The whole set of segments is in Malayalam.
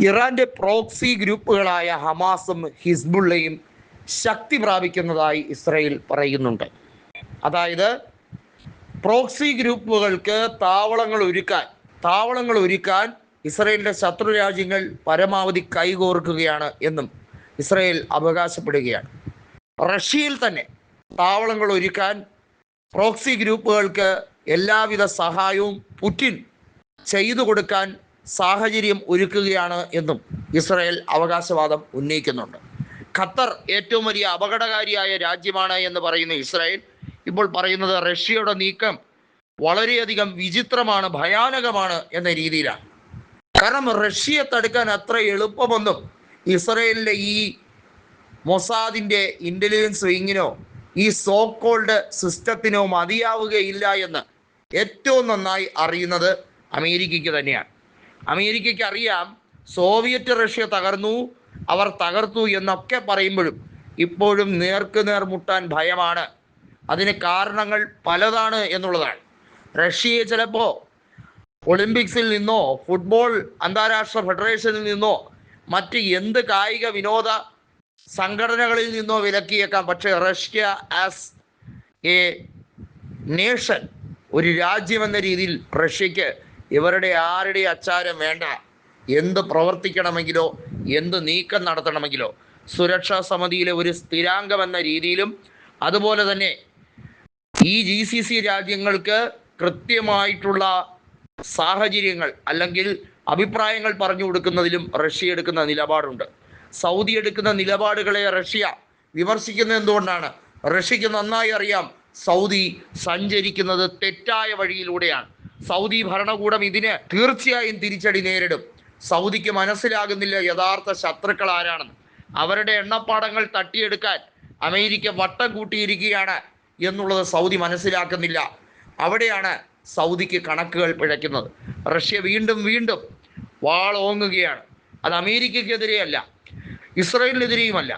ഇറാന്റെ പ്രോക്സി ഗ്രൂപ്പുകളായ ഹമാസും ഹിസ്ബുള്ളയും ശക്തി പ്രാപിക്കുന്നതായി ഇസ്രായേൽ പറയുന്നുണ്ട്. അതായത് പ്രോക്സി ഗ്രൂപ്പുകൾക്ക് താവളങ്ങൾ ഒരുക്കാൻ ഇസ്രായേലിന്റെ ശത്രു രാജ്യങ്ങൾ പരമാവധി കൈകോർക്കുകയാണ് എന്നും ഇസ്രായേൽ അവകാശപ്പെടുകയാണ്. റഷ്യയിൽ തന്നെ താവളങ്ങൾ ഒരുക്കാൻ പ്രോക്സി ഗ്രൂപ്പുകൾക്ക് എല്ലാവിധ സഹായവും പുടിൻ ചെയ്തു കൊടുക്കാൻ സാഹചര്യം ഒരുക്കുകയാണ് എന്നും ഇസ്രായേൽ അവകാശവാദം ഉന്നയിക്കുന്നുണ്ട്. ഖത്തർ ഏറ്റവും വലിയ അപകടകാരിയായ രാജ്യമാണ് എന്ന് പറയുന്ന ഇസ്രായേൽ ഇപ്പോൾ പറയുന്നത് റഷ്യയുടെ നീക്കം വളരെയധികം വിചിത്രമാണ്, ഭയാനകമാണ് എന്ന രീതിയിലാണ്. കാരണം റഷ്യയെ തടുക്കാൻ അത്ര എളുപ്പമൊന്നും ഇസ്രായേലിൻ്റെ ഈ മൊസാദിൻ്റെ ഇൻ്റലിജൻസ് വിങ്ങിനോ ഈ സോ കോൾഡ് സിസ്റ്റത്തിനോ മതിയാവുകയില്ല എന്ന് ഏറ്റവും നന്നായി അറിയുന്നത് അമേരിക്കയ്ക്ക് തന്നെയാണ്. അമേരിക്കയ്ക്ക് അറിയാം സോവിയറ്റ് റഷ്യ അവർ തകർത്തു എന്നൊക്കെ പറയുമ്പോഴും ഇപ്പോഴും നേർക്കുനേർ മുട്ടാൻ ഭയമാണ്. അതിന് കാരണങ്ങൾ പലതാണ് എന്നുള്ളതാണ്. റഷ്യയെ ചിലപ്പോൾ ഒളിമ്പിക്സിൽ നിന്നോ ഫുട്ബോൾ അന്താരാഷ്ട്ര ഫെഡറേഷനിൽ നിന്നോ മറ്റ് എന്ത് കായിക വിനോദ സംഘടനകളിൽ നിന്നോ വിലക്കിയേക്കാം. പക്ഷേ റഷ്യ ആസ് എ നേഷൻ, ഒരു രാജ്യമെന്ന രീതിയിൽ റഷ്യക്ക് ഇവരുടെ ആരുടെ അച്ചാരം വേണ്ട. എന്ത് പ്രവർത്തിക്കണമെങ്കിലോ എന്ത് നീക്കം നടത്തണമെങ്കിലോ സുരക്ഷാ സമിതിയിലെ ഒരു സ്ഥിരാംഗമെന്ന രീതിയിലും അതുപോലെ തന്നെ ഈ GCC രാജ്യങ്ങൾക്ക് കൃത്യമായിട്ടുള്ള സാഹചര്യങ്ങൾ അല്ലെങ്കിൽ അഭിപ്രായങ്ങൾ പറഞ്ഞു കൊടുക്കുന്നതിലും റഷ്യ എടുക്കുന്ന നിലപാടുണ്ട്. സൗദി എടുക്കുന്ന നിലപാടുകളെ റഷ്യ വിമർശിക്കുന്നത് എന്തുകൊണ്ടാണ്? റഷ്യക്ക് നന്നായി അറിയാം സൗദി സഞ്ചരിക്കുന്നത് തെറ്റായ വഴിയിലൂടെയാണ്. സൗദി ഭരണകൂടം ഇതിന് തീർച്ചയായും തിരിച്ചടി നേരിടും. സൗദിക്ക് മനസ്സിലാകുന്നില്ല യഥാർത്ഥ ശത്രുക്കൾ ആരാണെന്ന്. അവരുടെ എണ്ണപ്പാടങ്ങൾ തട്ടിയെടുക്കാൻ അമേരിക്ക വട്ടം കൂട്ടിയിരിക്കുകയാണ് എന്നുള്ളത് സൗദി മനസ്സിലാക്കുന്നില്ല. അവിടെയാണ് സൗദിക്ക് കണക്കുകൾ പിഴയ്ക്കുന്നത്. റഷ്യ വീണ്ടും വാളോങ്ങുകയാണ്. അത് അമേരിക്കയ്ക്കെതിരെയല്ല, ഇസ്രായേലിനെതിരെയുമല്ല,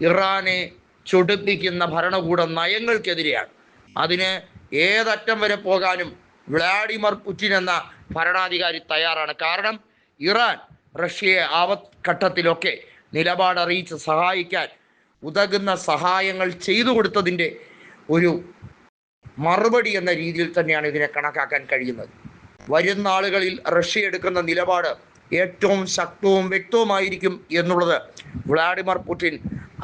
ഇറാനെ ചൊടിപ്പിക്കുന്ന ഭരണകൂട നയങ്ങൾക്കെതിരെയാണ്. അതിന് ഏതറ്റം വരെ പോകാനും വ്ളാഡിമിർ പുടിൻ എന്ന ഭരണാധികാരി തയ്യാറാണ്. കാരണം ഇറാൻ റഷ്യയെ ആപത്ഘട്ടത്തിലൊക്കെ നിലപാടറിയിച്ച് സഹായിക്കാൻ ഉതകുന്ന സഹായങ്ങൾ ചെയ്തു കൊടുത്തതിൻ്റെ ഒരു മറുപടി എന്ന രീതിയിൽ തന്നെയാണ് ഇതിനെ കണക്കാക്കാൻ കഴിയുന്നത്. വരും നാളുകളിൽ റഷ്യ എടുക്കുന്ന നിലപാട് ഏറ്റവും ശക്തവും വ്യക്തവുമായിരിക്കും എന്നുള്ളത് വ്ളാഡിമിർ പുടിൻ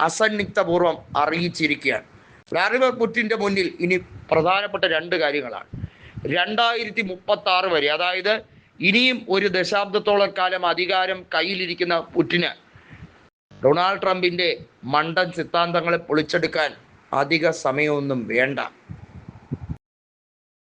അസന്നിഗ്ധപൂർവ്വം അറിയിച്ചിരിക്കുകയാണ്. വ്ളാഡിമിർ പുടിൻ്റെ മുന്നിൽ ഇനി പ്രധാനപ്പെട്ട രണ്ട് കാര്യങ്ങളാണ്. 2036 വരെ, അതായത് ഇനിയും ഒരു ദശാബ്ദത്തോളം കാലം അധികാരം കയ്യിലിരിക്കുന്ന പുടിന് ഡൊണാൾഡ് ട്രംപിൻ്റെ മണ്ടൻ സിദ്ധാന്തങ്ങളെ പൊളിച്ചെടുക്കാൻ അധിക സമയമൊന്നും വേണ്ട.